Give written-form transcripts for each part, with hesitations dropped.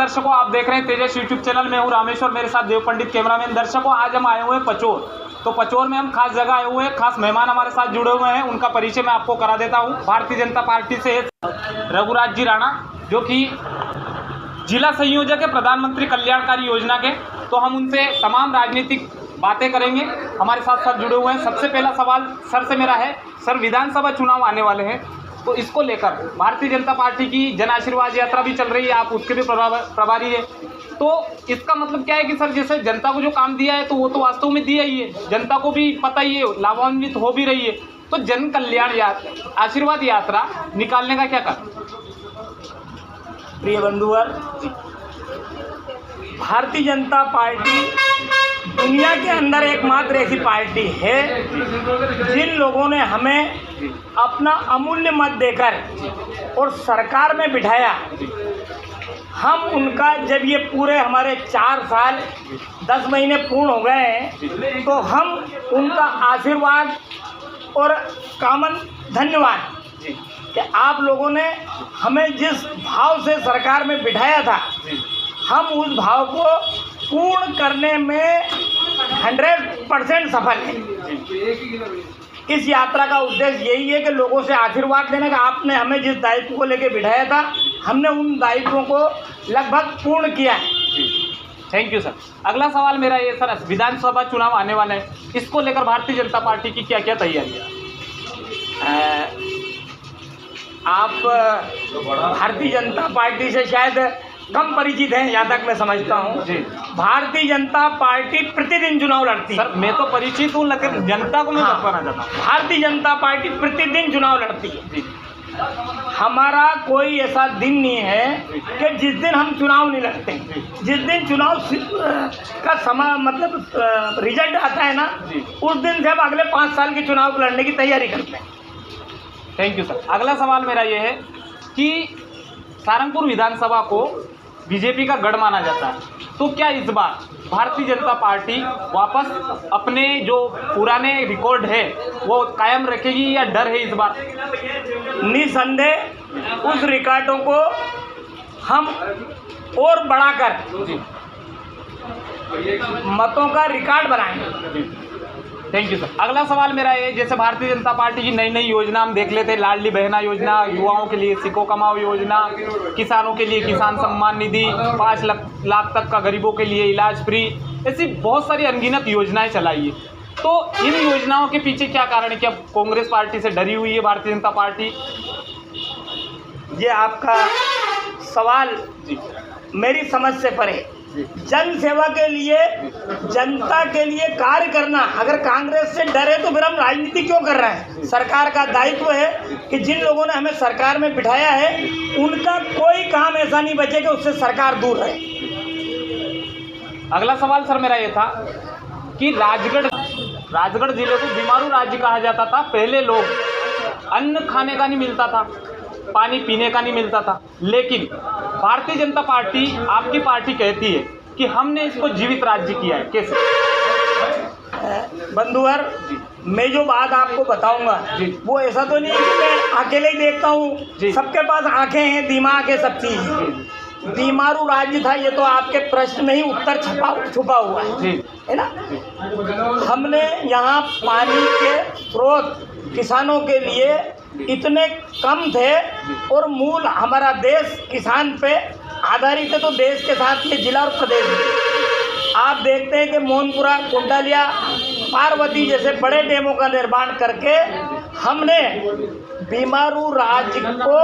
दर्शकों, आप देख रहे हैं तेजस यूट्यूब चैनल में हूँ रामेश्वर, मेरे साथ देव पंडित कैमरामैन। दर्शकों, आज हम आए हुए हैं पचोर। तो पचोर में हम खास जगह आए हुए हैं, खास मेहमान हमारे साथ जुड़े हुए हैं, उनका परिचय मैं आपको करा देता हूँ। भारतीय जनता पार्टी से रघुराज जी राणा, जो कि जिला संयोजक है प्रधानमंत्री कल्याणकारी योजना के। तो हम उनसे तमाम राजनीतिक बातें करेंगे, हमारे साथ सर जुड़े हुए हैं। सबसे पहला सवाल सर से मेरा है, सर विधानसभा चुनाव आने वाले हैं, तो इसको लेकर भारतीय जनता पार्टी की जन आशीर्वाद यात्रा भी चल रही है, आप उसके भी प्रभारी है। तो इसका मतलब क्या है कि सर जैसे जनता को जो काम दिया है तो वो तो वास्तव में दिया ही है, जनता को भी पता ही है, लाभान्वित हो भी रही है। तो जन कल्याण यात्रा, आशीर्वाद यात्रा निकालने का क्या कारण? प्रिय बंधुवर, भारतीय जनता पार्टी दुनिया के अंदर एकमात्र ऐसी पार्टी है जिन लोगों ने हमें अपना अमूल्य मत देकर और सरकार में बिठाया। हम उनका जब ये पूरे हमारे 4 साल 10 महीने पूर्ण हो गए हैं, तो हम उनका आशीर्वाद और कामन धन्यवाद कि आप लोगों ने हमें जिस भाव से सरकार में बिठाया था, हम उस भाव को पूर्ण करने में 100% सफल हैं। इस यात्रा का उद्देश्य यही है कि लोगों से आशीर्वाद लेने का। आपने हमें जिस दायित्व को लेकर बिठाया था, हमने उन दायित्वों को लगभग पूर्ण किया है। Thank you sir. अगला सवाल मेरा ये सर, विधानसभा चुनाव आने वाले हैं, इसको लेकर भारतीय जनता पार्टी की क्या क्या तैयारी है? आप भारतीय जनता पार्टी से शायद कम परिचित हैं, यहाँ तक मैं समझता हूँ। जी, भारतीय जनता पार्टी प्रतिदिन चुनाव लड़ती है। सर मैं तो परिचित हूँ, लेकिन जनता को मैं बताना चाहता हूँ। भारतीय जनता पार्टी प्रतिदिन चुनाव लड़ती है। जी, हमारा कोई ऐसा दिन नहीं है कि जिस दिन हम चुनाव नहीं लड़ते। जिस दिन चुनाव का समय मतलब रिजल्ट आता है ना, उस दिन से हम अगले 5 साल के चुनाव लड़ने की तैयारी करते हैं। Thank you sir. अगला सवाल मेरा ये है कि सारंगपुर विधानसभा को बीजेपी का गढ़ माना जाता है, तो क्या इस बार भारतीय जनता पार्टी वापस अपने जो पुराने रिकॉर्ड है वो कायम रखेगी या डर है इस बार? निसंदेह उस रिकॉर्डों को हम और बढ़ाकर मतों का रिकॉर्ड बनाएंगे। Thank you sir. अगला सवाल मेरा ये, जैसे भारतीय जनता पार्टी की नई नई योजना हम देख लेते हैं, लाडली बहना योजना, युवाओं के लिए सिको कमाओ योजना, किसानों के लिए किसान सम्मान निधि, 5 लाख तक का गरीबों के लिए इलाज फ्री, ऐसी बहुत सारी अनगिनत योजनाएं चलाई है। तो इन योजनाओं के पीछे क्या कारण है? क्या कांग्रेस पार्टी से डरी हुई है भारतीय जनता पार्टी? ये आपका सवाल मेरी समझ से परे। जन सेवा के लिए, जनता के लिए कार्य करना, अगर कांग्रेस से डरे तो फिर हम राजनीति क्यों कर रहे हैं? सरकार का दायित्व है कि जिन लोगों ने हमें सरकार में बिठाया है, उनका कोई काम ऐसा नहीं बचे कि उससे सरकार दूर रहे। अगला सवाल सर मेरा ये था कि राजगढ़ जिले को बीमारू राज्य कहा जाता था। पहले लोग अन्न खाने का नहीं मिलता था, पानी पीने का नहीं मिलता था, लेकिन भारतीय जनता पार्टी, आपकी पार्टी कहती है कि हमने इसको जीवित राज्य किया है। कैसे? बंधुवर, मैं जो बात आपको बताऊंगा वो ऐसा तो नहीं है कि मैं अकेले ही देखता हूँ। सबके पास आंखें हैं, दिमाग है, सब चीज़ है। बीमारू राज्य था, ये तो आपके प्रश्न में ही उत्तर छुपा हुआ है ना। हमने यहाँ पानी के स्रोत किसानों के लिए इतने कम थे और मूल हमारा देश किसान पे आधारित है, तो देश के साथ ये जिला और प्रदेश है। आप देखते हैं कि मोहनपुरा, कुंडालिया, पार्वती जैसे बड़े डैमों का निर्माण करके हमने बीमारू राज्य को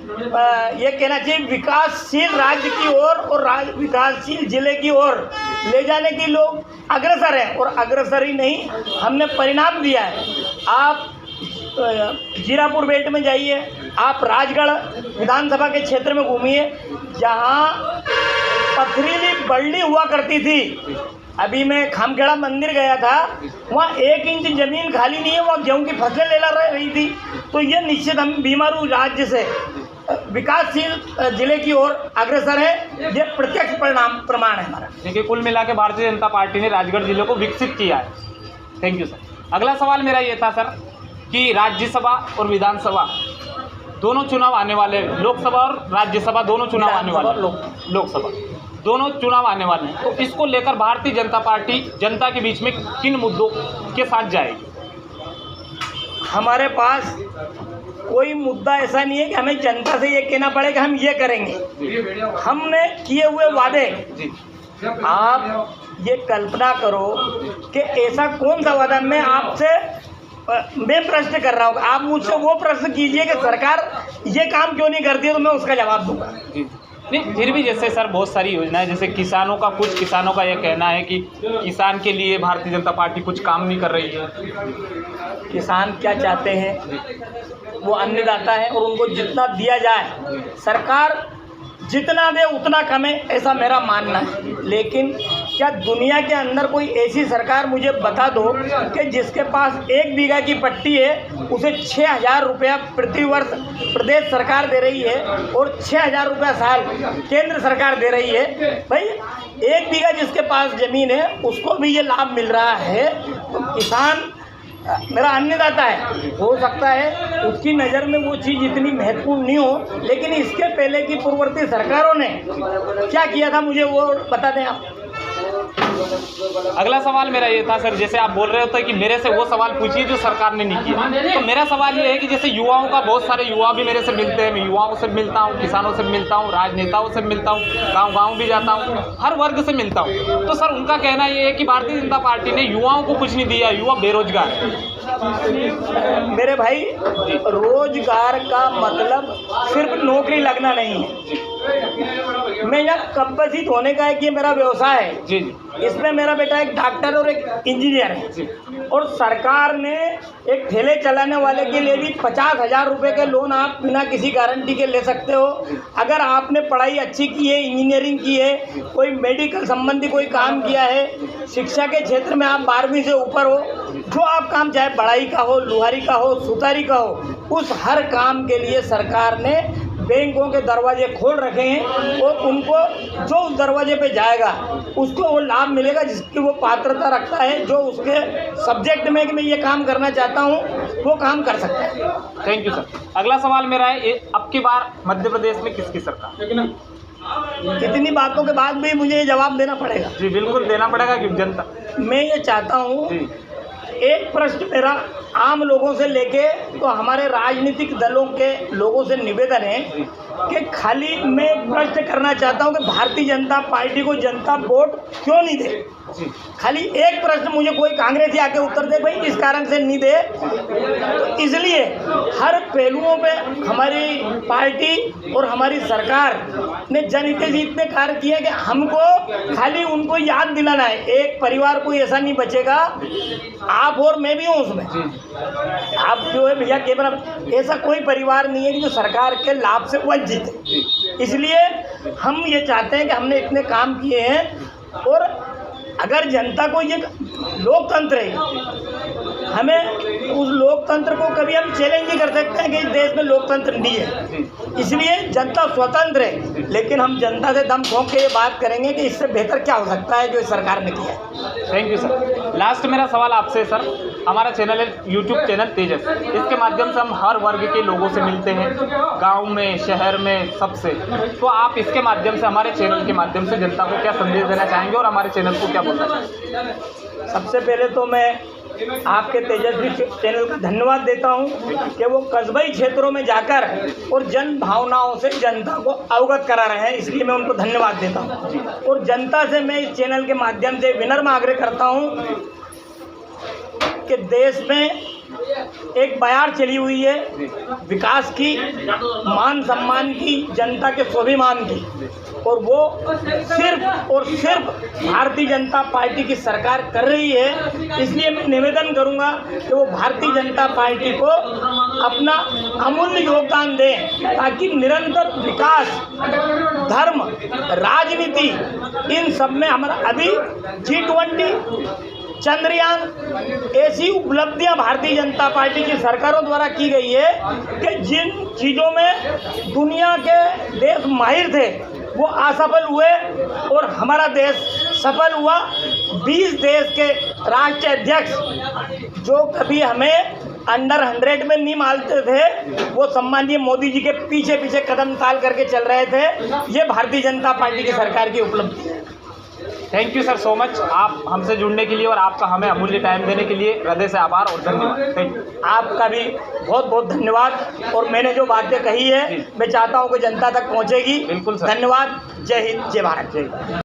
ये कहना चाहिए विकासशील राज्य की ओर और विकासशील जिले की ओर ले जाने की लोग अग्रसर हैं। और अग्रसर ही नहीं, हमने परिणाम दिया है। आप जीरापुर बेल्ट में जाइए, आप राजगढ़ विधानसभा के क्षेत्र में घूमिए, जहाँ पथरीली बल्ली हुआ करती थी। अभी मैं खामखेड़ा मंदिर गया था, वहाँ 1 इंच ज़मीन खाली नहीं है, वहाँ गेहूँ की फसलें ले रही थी। तो ये निश्चित हम बीमारू राज्य से विकासशील जिले की ओर अग्रसर है, ये प्रत्यक्ष प्रमाण है हमारा। देखिए, कुल मिला के भारतीय जनता पार्टी ने राजगढ़ जिले को विकसित किया है। Thank you sir. अगला सवाल मेरा ये था सर कि राज्यसभा और विधानसभा दोनों चुनाव आने वाले हैं, लोकसभा और राज्यसभा दोनों चुनाव आने वाले हैं, लोकसभा दोनों चुनाव आने वाले हैं, तो इसको लेकर भारतीय जनता पार्टी जनता के बीच में किन मुद्दों के साथ जाएगी? हमारे पास कोई मुद्दा ऐसा नहीं है कि हमें जनता से ये कहना पड़ेगा हम ये करेंगे। हमने किए हुए वादे, आप ये कल्पना करो कि ऐसा कौन सा वादा मैं प्रश्न कर रहा हूँ, आप मुझसे वो प्रश्न कीजिए कि सरकार ये काम क्यों नहीं करती है, तो मैं उसका जवाब दूंगा। नहीं, फिर भी जैसे सर बहुत सारी योजनाएं, जैसे किसानों का, कुछ किसानों का यह कहना है कि किसान के लिए भारतीय जनता पार्टी कुछ काम नहीं कर रही है। किसान क्या चाहते हैं, वो अन्नदाता है और उनको जितना दिया जाए सरकार जितना दे उतना कम है, ऐसा मेरा मानना है। लेकिन क्या दुनिया के अंदर कोई ऐसी सरकार मुझे बता दो कि जिसके पास 1 बीघा की पट्टी है उसे 6,000 रुपया प्रति वर्ष प्रदेश सरकार दे रही है और 6,000 रुपया साल केंद्र सरकार दे रही है। भाई 1 बीघा जिसके पास ज़मीन है उसको भी ये लाभ मिल रहा है, तो किसान मेरा अन्नदाता है। हो सकता है उसकी नज़र में वो चीज़ इतनी महत्वपूर्ण नहीं हो, लेकिन इसके पहले की पूर्ववर्ती सरकारों ने क्या किया था मुझे वो बता दें आप। अगला सवाल मेरा ये था सर, जैसे आप बोल रहे होते कि मेरे से वो सवाल पूछिए जो सरकार ने नहीं किया, तो मेरा सवाल ये है कि जैसे युवाओं का, बहुत सारे युवा भी मेरे से मिलते हैं, मैं युवाओं से मिलता हूँ, किसानों से मिलता हूँ, राजनेताओं से मिलता हूँ, गांव भी जाता हूँ, हर वर्ग से मिलता हूँ, तो सर उनका कहना ये है कि भारतीय जनता पार्टी ने युवाओं को कुछ नहीं दिया, युवा बेरोजगार है। मेरे भाई, रोजगार का मतलब सिर्फ नौकरी लगना नहीं है। मैं यहाँ कंपसित होने का है कि मेरा व्यवसाय है जी, इसमें मेरा बेटा एक डॉक्टर और एक इंजीनियर है, और सरकार ने एक ठेले चलाने वाले के लिए भी 50,000 रुपये के लोन आप बिना किसी गारंटी के ले सकते हो। अगर आपने पढ़ाई अच्छी की है, इंजीनियरिंग की है, कोई मेडिकल संबंधी कोई काम किया है, शिक्षा के क्षेत्र में आप 12वीं से ऊपर हो, जो आप काम चाहे बढ़ाई का हो, लुहारी का हो, सुतारी का हो, उस हर काम के लिए सरकार ने बैंकों के दरवाजे खोल रखे हैं, और उनको जो उस दरवाजे पे जाएगा उसको वो लाभ मिलेगा जिसकी वो पात्रता रखता है, जो उसके सब्जेक्ट में कि मैं ये काम करना चाहता हूँ वो काम कर सकता है। Thank you sir. अगला सवाल मेरा है, अब की बार मध्य प्रदेश में किसकी सरकार? इतनी बातों के बाद भी मुझे ये जवाब देना पड़ेगा। जी बिल्कुल देना पड़ेगा, क्योंकि जनता, मैं ये चाहता हूँ, एक प्रश्न मेरा आम लोगों से लेके तो हमारे राजनीतिक दलों के लोगों से निवेदन है कि खाली मैं प्रश्न करना चाहता हूं कि भारतीय जनता पार्टी को जनता वोट क्यों नहीं दे। खाली एक प्रश्न मुझे कोई कांग्रेसी आके उत्तर दे, भाई इस कारण से नहीं दे। तो इसलिए हर पहलुओं पे हमारी पार्टी और हमारी सरकार ने जनहित से इतने कार्य किए कि हमको खाली उनको याद दिलाना है। एक परिवार कोई ऐसा नहीं बचेगा, आप और मैं भी हूँ उसमें, आप जो है भैया केवल, ऐसा कोई परिवार नहीं है कि जो सरकार के लाभ से वंचित है। इसलिए हम ये चाहते हैं कि हमने इतने काम किए हैं, और अगर जनता को ये लोकतंत्र है, हमें उस लोकतंत्र को कभी हम चैलेंज नहीं कर सकते हैं कि इस देश में लोकतंत्र नहीं है। इसलिए जनता स्वतंत्र है, लेकिन हम जनता से दम ठोक के ये बात करेंगे कि इससे बेहतर क्या हो सकता है जो इस सरकार ने किया है। Thank you sir. लास्ट मेरा सवाल आपसे सर, हमारा चैनल है यूट्यूब चैनल तेजस, इसके माध्यम से हम हर वर्ग के लोगों से मिलते हैं, गांव में, शहर में, सबसे, तो आप इसके माध्यम से, हमारे चैनल के माध्यम से जनता को क्या संदेश देना चाहेंगे और हमारे चैनल को क्या बोलना चाहेंगे? सबसे पहले तो मैं आपके तेजस्वी चैनल का धन्यवाद देता हूं कि वो कस्बई क्षेत्रों में जाकर और जन भावनाओं से जनता को अवगत करा रहे हैं, इसलिए मैं उनको धन्यवाद देता हूं। और जनता से मैं इस चैनल के माध्यम से विनम्र आग्रह करता हूं कि देश में एक बयार चली हुई है विकास की, मान सम्मान की, जनता के स्वाभिमान की, और वो सिर्फ और सिर्फ भारतीय जनता पार्टी की सरकार कर रही है। इसलिए मैं निवेदन करूंगा कि वो भारतीय जनता पार्टी को अपना अमूल्य योगदान दें, ताकि निरंतर विकास, धर्म, राजनीति, इन सब में हमारा अभी G20, चंद्रयान, ऐसी उपलब्धियां भारतीय जनता पार्टी की सरकारों द्वारा की गई है कि जिन चीज़ों में दुनिया के देश माहिर थे वो असफल हुए और हमारा देश सफल हुआ। 20 देश के राष्ट्रीय अध्यक्ष जो कभी हमें अंडर 100 में नहीं मानते थे, वो सम्माननीय मोदी जी के पीछे पीछे कदम ताल करके चल रहे थे। ये भारतीय जनता पार्टी की सरकार की उपलब्धि है। Thank you sir so much, आप हमसे जुड़ने के लिए और आपका हमें अमूल्य टाइम देने के लिए हृदय से आभार और धन्यवाद। Thank you. आपका भी बहुत बहुत धन्यवाद। और मैंने जो बातें कही है मैं चाहता हूँ कि जनता तक पहुँचेगी। बिल्कुल सर। धन्यवाद। जय हिंद, जय भारत। जय